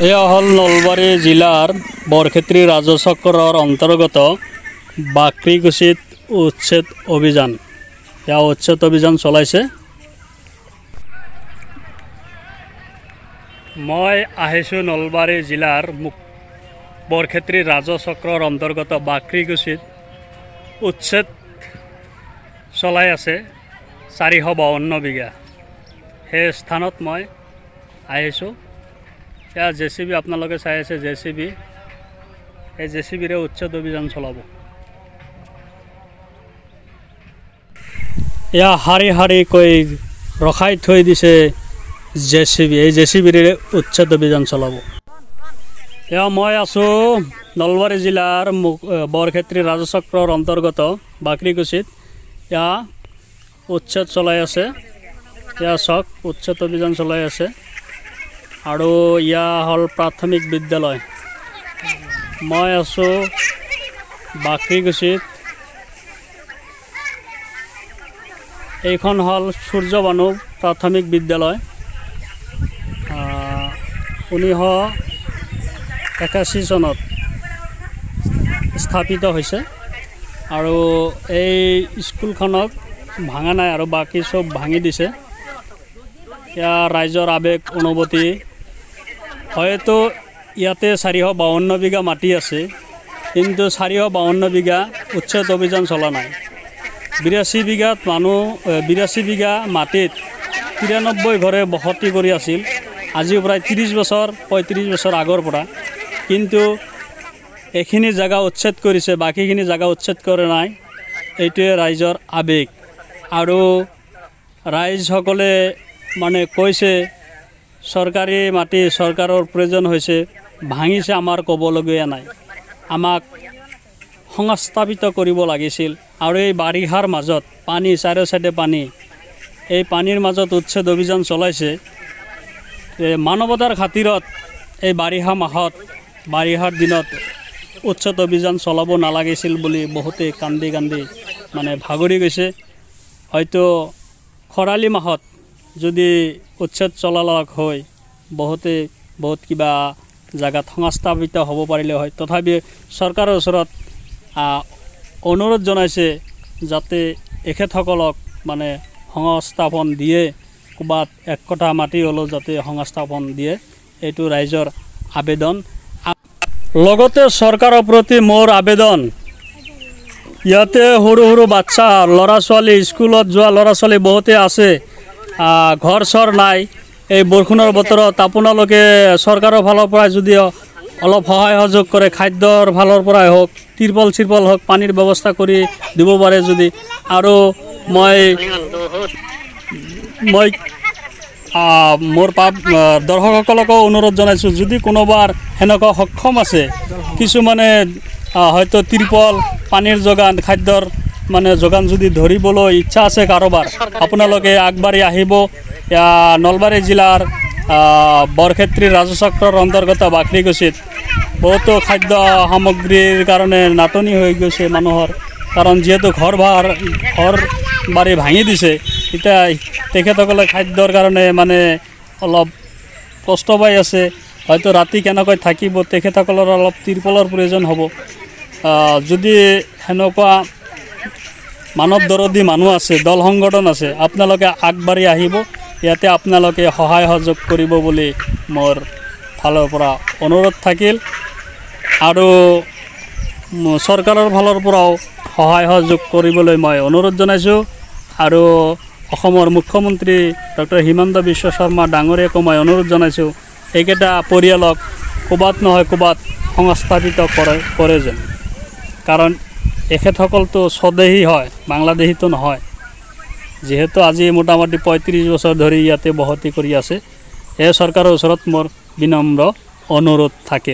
এয়া হল নলবাৰী জিলাৰ বৰক্ষেত্ৰী ৰাজচক্ৰৰ অন্তৰ্গত বাকৰিকুছিত উচ্ছেদ অভিযান। এয়া উচ্ছেদ অভিযান চলাইছে। মই আহিছোঁ নলবাৰী জিলাৰ বৰক্ষেত্ৰী ৰাজচক্ৰৰ অন্তৰ্গত বাকৰিকুছিত উচ্ছেদ চলাই আছে 452 বিঘা। সেই স্থানত মই আহিছোঁ। এয়া জেচিবি আপোনালোকে চাই আছে, জেচিবি এই জেচিবিৰে উচ্ছেদ অভিযান চলাব। এয়া শাৰী শাৰীকৈ ৰখাই থৈ দিছে জেচিবি, এই জেচিবিৰে উচ্ছেদ অভিযান চলাব। এয়া মই আছোঁ নলবাৰী জিলাৰ বৰক্ষেত্ৰী ৰাজচক্ৰৰ অন্তৰ্গত বাকৰিকুছিত। এয়া উচ্ছেদ চলাই আছে। এয়া চাওক, উচ্ছেদ অভিযান চলাই আছে। আৰু ইয়া হল প্ৰাথমিক বিদ্যালয়। মই আছোঁ বাকৰিকুছিত। এইখন হল সূৰ্যবানু প্ৰাথমিক বিদ্যালয়। 1981 চনত স্থাপিত হৈছে। আৰু এই স্কুলখনক ভাঙা নাই আৰু বাকী চব ভাঙি দিছে। এয়া ৰাইজৰ আৱেগ অনুভূতি। হয়তো ইয়াতে 452 বিঘা মাটি আছে, কিন্তু 452 বিঘা উচ্ছেদ অভিযান চলা নাই। 82 বিঘাত মানুহ 82 বিঘা মাটিত 93 ঘৰে বসতি কৰি আছিল, আজি প্ৰায় 30 বছৰ 35 বছৰ আগৰ পৰা। কিন্তু এইখিনি জাগা উচ্ছেদ কৰিছে, বাকীখিনি জাগা উচ্ছেদ কৰা নাই। এইটোৱে ৰাইজৰ আৱেগ। আৰু ৰাইজসকলে মানে কৈছে চৰকাৰী মাটি চৰকাৰৰ প্ৰয়োজন হৈছে, ভাঙিছে, আমাৰ ক'বলগীয়া নাই, আমাক সংস্থাপিত কৰিব লাগিছিল। আৰু এই বাৰিষাৰ মাজত পানী, চাৰে চাইডে পানী, এই পানীৰ মাজত উচ্ছেদ অভিযান চলাইছে। মানৱতাৰ খাতিৰত এই বাৰিষা মাহত, বাৰিষাৰ দিনত উচ্ছেদ অভিযান চলাব নালাগিছিল বুলি বহুতে কান্দি কান্দি মানে ভাগৰি গৈছে। হয়তো খৰালি মাহত যদি উচ্ছেদ চলালক হয়, বহুত কিবা জাগাত সংস্থাপিত হ'ব পাৰিলে হয়। তথাপি চৰকাৰৰ ওচৰত অনুৰোধ জনাইছে যাতে এখেতসকলক মানে সংস্থাপন দিয়ে, ক'ৰবাত 1 কঠা মাটি হ'লেও যাতে সংস্থাপন দিয়ে, এইটো ৰাইজৰ আবেদন। লগতে চৰকাৰৰ প্ৰতি মোৰ আবেদন, ইয়াতে সৰু সৰু বাচ্চা ল'ৰা ছোৱালী, স্কুলত যোৱা ল'ৰা ছোৱালী বহুতে আছে, ঘৰ চৰ নাই। এই বৰষুণৰ বতৰত আপোনালোকে চৰকাৰৰ ফালৰ পৰা যদি অলপ সহায় সহযোগ কৰে, খাদ্যৰ ফালৰ পৰাই হওক, তিৰপল চিৰপল হওক, পানীৰ ব্যৱস্থা কৰি দিব পাৰে যদি। আৰু মই মোৰ দৰ্শকসকলকো অনুৰোধ জনাইছোঁ, যদি কোনোবাৰ সেনেকুৱা সক্ষম আছে, কিছুমানে হয়তো তিৰপল, পানীৰ যোগান, খাদ্যৰ মানে যোগান যদি ধৰিবলৈ ইচ্ছা আছে কাৰোবাৰ, আপোনালোকে আগবাঢ়ি আহিব। নলবাৰী জিলাৰ বৰক্ষেত্ৰী ৰাজচক্ৰৰ অন্তৰ্গত বাকৰিকুছিত বহুতো খাদ্য সামগ্ৰীৰ কাৰণে নাটনি হৈ গৈছে মানুহৰ। কাৰণ যিহেতু ঘৰ বাৰী ভাঙি দিছে, এতিয়া তেখেতসকলে খাদ্যৰ কাৰণে মানে অলপ কষ্ট পাই আছে। হয়তো ৰাতি কেনেকৈ থাকিব, তেখেতসকলৰ অলপ তিৰপলৰ প্ৰয়োজন হ'ব। যদি সেনেকুৱা মানৱ দৰদী মানুহ আছে, দল সংগঠন আছে, আপোনালোকে আগবাঢ়ি আহিব। ইয়াতে আপোনালোকে সহায় সহযোগ কৰিব বুলি মোৰ ফালৰ পৰা অনুৰোধ থাকিল। আৰু চৰকাৰৰ ফালৰ পৰাও সহায় সহযোগ কৰিবলৈ মই অনুৰোধ জনাইছোঁ। আৰু অসমৰ মুখ্যমন্ত্ৰী ডক্টৰ হিমন্ত বিশ্ব শৰ্মা ডাঙৰীয়াকো মই অনুৰোধ জনাইছোঁ, এইকেইটা পৰিয়ালক ক'ৰবাত নহয় ক'ৰবাত সংস্থাপিত কৰে যেন। কাৰণ এখেতসকলতো স্বদেশী হয়, বাংলাদেশীতো নহয়। যিহেতু আজি মোটামুটি 35 বছৰ ধৰি ইয়াতে বসতি কৰি আছে। এই চৰকাৰৰ ওচৰত মোৰ বিনম্ৰ অনুৰোধ থাকিল।